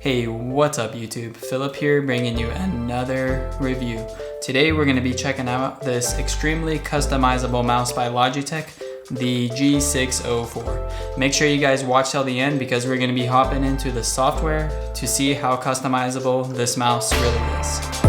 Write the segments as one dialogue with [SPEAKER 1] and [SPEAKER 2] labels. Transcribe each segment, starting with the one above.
[SPEAKER 1] Hey, what's up YouTube? Philip here bringing you another review. Today we're going to be checking out this extremely customizable mouse by Logitech, the G604. Make sure you guys watch till the end because we're going to be hopping into the software to see how customizable this mouse really is.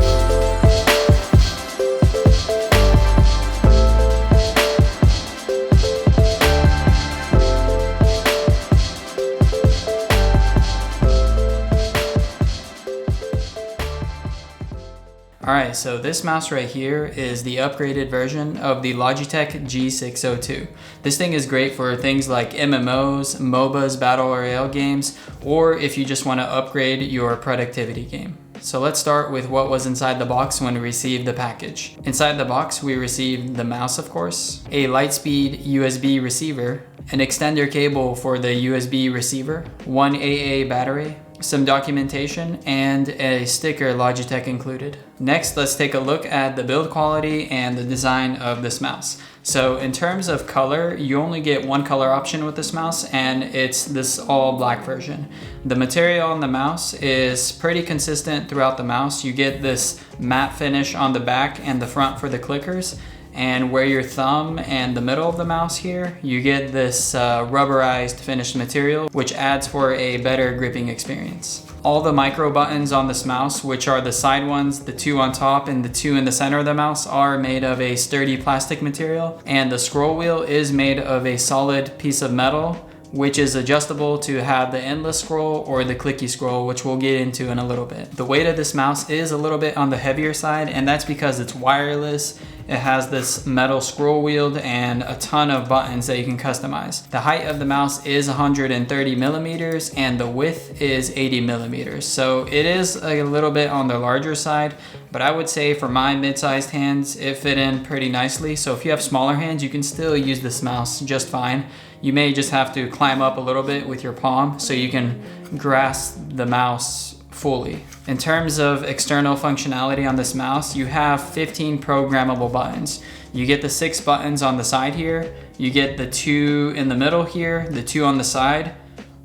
[SPEAKER 1] Alright, so this mouse right here is the upgraded version of the Logitech G602. This thing is great for things like MMOs, MOBAs, Battle Royale games, or if you just want to upgrade your productivity game. So let's start with what was inside the box when we received the package. Inside the box we received the mouse, of course, a Lightspeed USB receiver, an extender cable for the USB receiver, one AA battery, some documentation, and a sticker Logitech included. Next, let's take a look at the build quality and the design of this mouse. So in terms of color, you only get one color option with this mouse, and it's this all black version. The material on the mouse is pretty consistent throughout the mouse. You get this matte finish on the back and the front for the clickers, and where your thumb and the middle of the mouse here, you get this rubberized finished material, which adds for a better gripping experience. All the micro buttons on this mouse, which are the side ones, the two on top and the two in the center of the mouse, are made of a sturdy plastic material, and the scroll wheel is made of a solid piece of metal, which is adjustable to have the endless scroll or the clicky scroll, which we'll get into in a little bit. The weight of this mouse is a little bit on the heavier side, and that's because it's wireless. It has this metal scroll wheel and a ton of buttons that you can customize. The height of the mouse is 130 millimeters and the width is 80 millimeters. So it is a little bit on the larger side, but I would say for my mid-sized hands, it fit in pretty nicely. So if you have smaller hands, you can still use this mouse just fine. You may just have to climb up a little bit with your palm so you can grasp the mouse fully. In terms of external functionality on this mouse, you have 15 programmable buttons. You get the 6 buttons on the side here, you get the 2 in the middle here, the 2 on the side,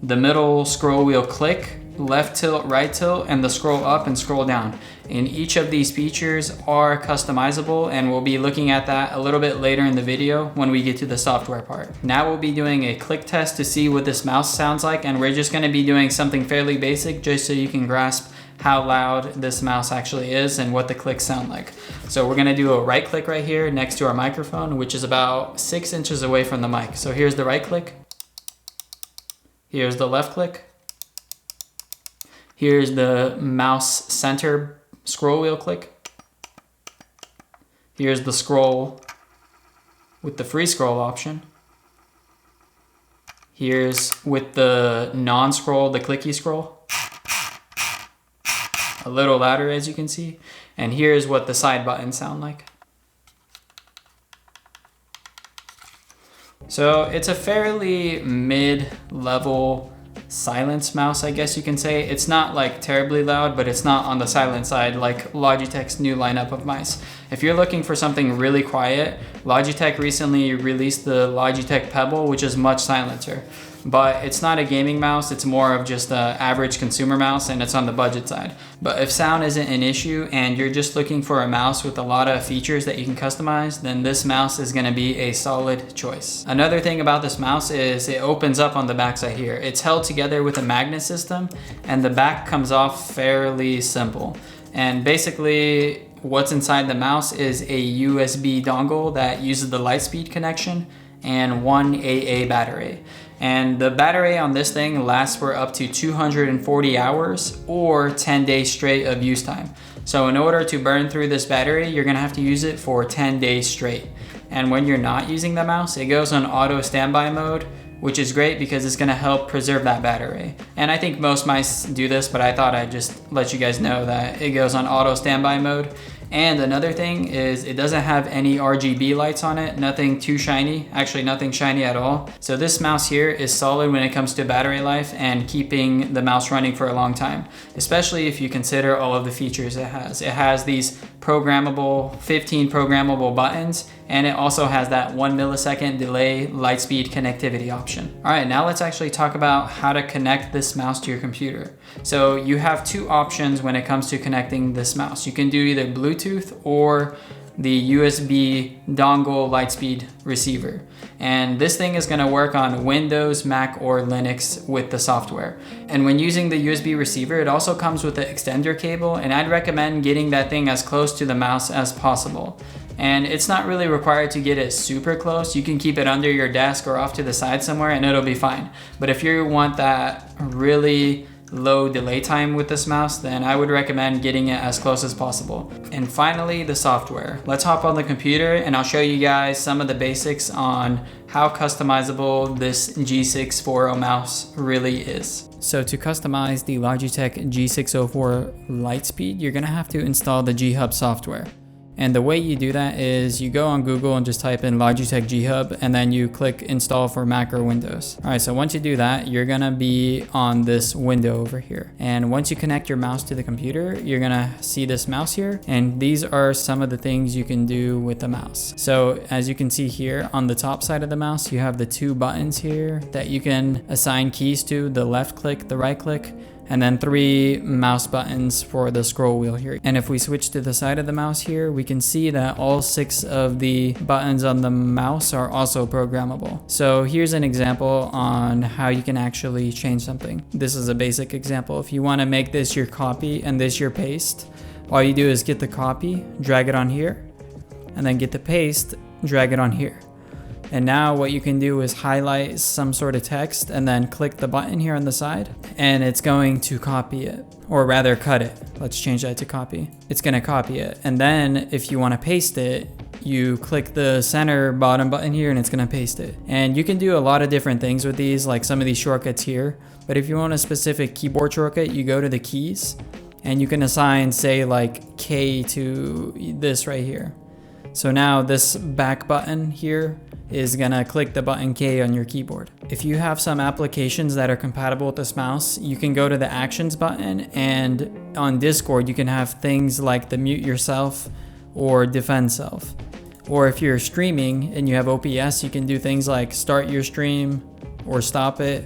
[SPEAKER 1] the middle scroll wheel click, left tilt, right tilt, and the scroll up and scroll down. And each of these features are customizable, and we'll be looking at that a little bit later in the video when we get to the software part. Now we'll be doing a click test to see what this mouse sounds like, and we're just going to be doing something fairly basic just so you can grasp how loud this mouse actually is and what the clicks sound like. So we're going to do a right click right here next to our microphone, which is about 6 inches away from the mic. So here's the right click, here's the left click, here's the mouse center scroll wheel click. Here's the scroll with the free scroll option. Here's with the non-scroll, the clicky scroll. A little louder as you can see. And here's what the side buttons sound like. So it's a fairly mid-level silence mouse, I guess you can say. It's not like terribly loud, but it's not on the silent side like Logitech's new lineup of mice. If you're looking for something really quiet, Logitech recently released the Logitech Pebble, which is much silencer. But it's not a gaming mouse, it's more of just an average consumer mouse, and it's on the budget side. But if sound isn't an issue and you're just looking for a mouse with a lot of features that you can customize, then this mouse is going to be a solid choice. Another thing about this mouse is it opens up on the backside here. It's held together with a magnet system, and the back comes off fairly simple. And basically what's inside the mouse is a USB dongle that uses the Lightspeed connection and one AA battery. And the battery on this thing lasts for up to 240 hours or 10 days straight of use time. So in order to burn through this battery, you're gonna have to use it for 10 days straight. And when you're not using the mouse, it goes on auto standby mode, which is great because it's gonna help preserve that battery. And I think most mice do this, but I thought I'd just let you guys know that it goes on auto standby mode. And another thing is it doesn't have any RGB lights on it, nothing too shiny, actually nothing shiny at all. So this mouse here is solid when it comes to battery life and keeping the mouse running for a long time, especially if you consider all of the features it has. It has these 15 programmable buttons, and it also has that 1 millisecond delay Lightspeed connectivity option. All right, now let's actually talk about how to connect this mouse to your computer. So you have two options when it comes to connecting this mouse. You can do either Bluetooth or the USB dongle Lightspeed receiver. And this thing is gonna work on Windows, Mac, or Linux with the software. And when using the USB receiver, it also comes with an extender cable, and I'd recommend getting that thing as close to the mouse as possible. And it's not really required to get it super close. You can keep it under your desk or off to the side somewhere and it'll be fine. But if you want that really low delay time with this mouse, then I would recommend getting it as close as possible. And finally, the software. Let's hop on the computer and I'll show you guys some of the basics on how customizable this G640 mouse really is. So to customize the Logitech G604 Lightspeed, you're gonna have to install the G-Hub software. And the way you do that is you go on Google and just type in Logitech G-Hub and then you click install for Mac or Windows. All right, so once you do that, you're gonna be on this window over here. And once you connect your mouse to the computer, you're gonna see this mouse here. And these are some of the things you can do with the mouse. So as you can see here on the top side of the mouse, you have the two buttons here that you can assign keys to, the left click, the right click, and then 3 mouse buttons for the scroll wheel here. And if we switch to the side of the mouse here, we can see that all 6 of the buttons on the mouse are also programmable. So here's an example on how you can actually change something. This is a basic example. If you want to make this your copy and this your paste, all you do is get the copy, drag it on here, and then get the paste, drag it on here. And now what you can do is highlight some sort of text and then click the button here on the side and it's going to copy it, or rather cut it. Let's change that to copy. It's gonna copy it. And then if you wanna paste it, you click the center bottom button here and it's gonna paste it. And you can do a lot of different things with these, like some of these shortcuts here. But if you want a specific keyboard shortcut, you go to the keys and you can assign, say, like K to this right here. So now this back button here is gonna click the button K on your keyboard. If you have some applications that are compatible with this mouse, you can go to the actions button, and on Discord you can have things like the mute yourself or defend self. Or if you're streaming and you have OBS, you can do things like start your stream or stop it,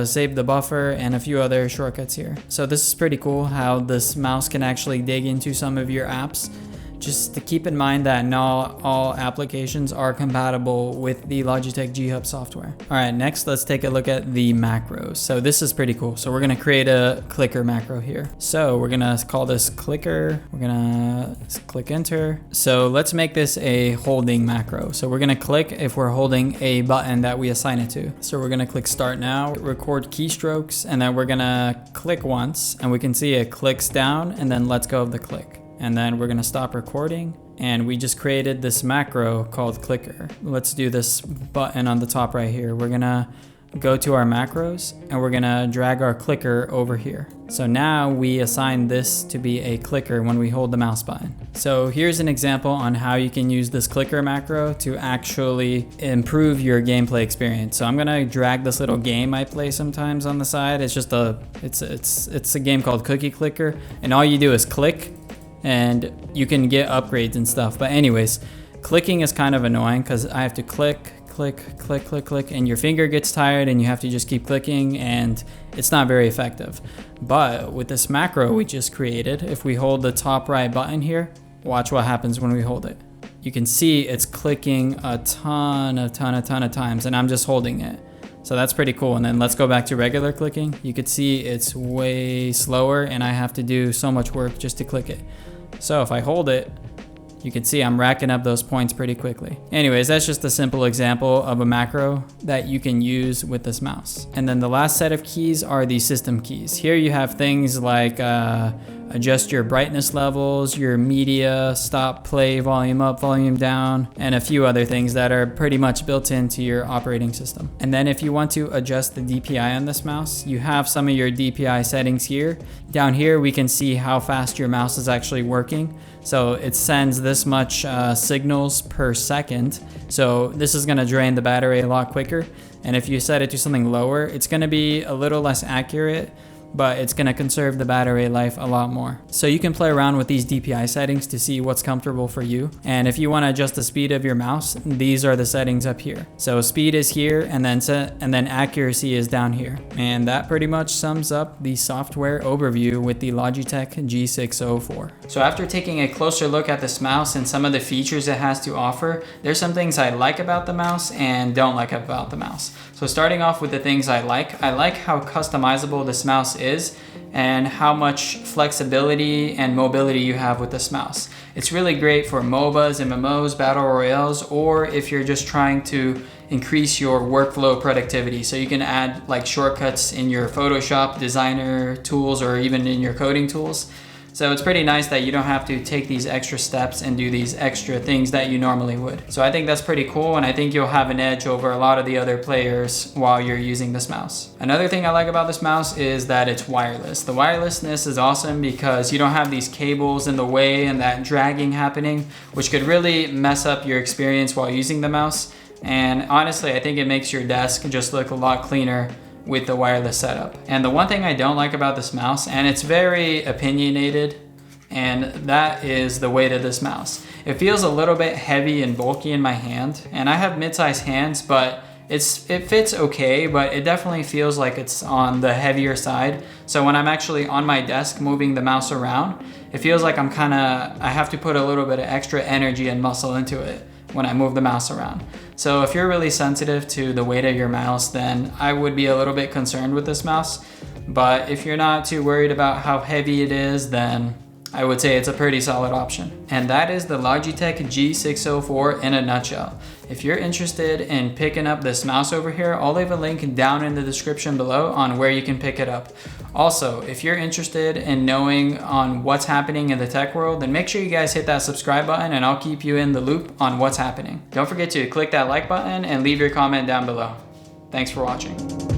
[SPEAKER 1] save the buffer, and a few other shortcuts here. So this is pretty cool how this mouse can actually dig into some of your apps. Just to keep in mind that not all applications are compatible with the Logitech G-Hub software. All right, next let's take a look at the macros. So this is pretty cool. So we're gonna create a clicker macro here. So we're gonna call this clicker. We're gonna click enter. So let's make this a holding macro. So we're gonna click if we're holding a button that we assign it to. So we're gonna click start now, record keystrokes, and then we're gonna click once and we can see it clicks down and then lets go of the click. And then we're gonna stop recording, and we just created this macro called clicker. Let's do this button on the top right here. We're gonna go to our macros and we're gonna drag our clicker over here. So now we assign this to be a clicker when we hold the mouse button. So here's an example on how you can use this clicker macro to actually improve your gameplay experience. So I'm gonna drag this little game I play sometimes on the side. It's just it's a game called Cookie Clicker, and all you do is click and you can get upgrades and stuff. But anyways, clicking is kind of annoying because I have to click, and your finger gets tired and you have to just keep clicking, and it's not very effective. But with this macro we just created, if we hold the top right button here, watch what happens when we hold it. You can see it's clicking a ton of times, and I'm just holding it. So that's pretty cool. And then let's go back to regular clicking. You could see it's way slower and I have to do so much work just to click it. So if I hold it, you can see I'm racking up those points pretty quickly. Anyways, that's just a simple example of a macro that you can use with this mouse. And then the last set of keys are the system keys. Here you have things like a adjust your brightness levels, your media, stop, play, volume up, volume down, and a few other things that are pretty much built into your operating system. And then if you want to adjust the DPI on this mouse, you have some of your DPI settings here. Down here we can see how fast your mouse is actually working. So it sends this much signals per second. So this is gonna drain the battery a lot quicker. And if you set it to something lower, it's gonna be a little less accurate, but it's gonna conserve the battery life a lot more. So you can play around with these DPI settings to see what's comfortable for you. And if you wanna adjust the speed of your mouse, these are the settings up here. So speed is here, and then accuracy is down here. And that pretty much sums up the software overview with the Logitech G604. So after taking a closer look at this mouse and some of the features it has to offer, there's some things I like about the mouse and don't like about the mouse. So starting off with the things I like how customizable this mouse is and how much flexibility and mobility you have with this mouse. It's really great for MOBAs, MMOs, battle royales, or if you're just trying to increase your workflow productivity. So you can add like shortcuts in your Photoshop designer tools or even in your coding tools. So it's pretty nice that you don't have to take these extra steps and do these extra things that you normally would. So I think that's pretty cool, and I think you'll have an edge over a lot of the other players while you're using this mouse. Another thing I like about this mouse is that it's wireless. The wirelessness is awesome because you don't have these cables in the way and that dragging happening, which could really mess up your experience while using the mouse. And honestly, I think it makes your desk just look a lot cleaner with the wireless setup. And the one thing I don't like about this mouse, and it's very opinionated, and that is the weight of this mouse. It feels a little bit heavy and bulky in my hand, and I have mid-sized hands, but it fits okay, but it definitely feels like it's on the heavier side. So when I'm actually on my desk moving the mouse around, it feels like I have to put a little bit of extra energy and muscle into it when I move the mouse around. So if you're really sensitive to the weight of your mouse, then I would be a little bit concerned with this mouse. But if you're not too worried about how heavy it is, then I would say it's a pretty solid option. And that is the Logitech G604 in a nutshell. If you're interested in picking up this mouse over here, I'll leave a link down in the description below on where you can pick it up. Also, if you're interested in knowing on what's happening in the tech world, then make sure you guys hit that subscribe button and I'll keep you in the loop on what's happening. Don't forget to click that like button and leave your comment down below. Thanks for watching.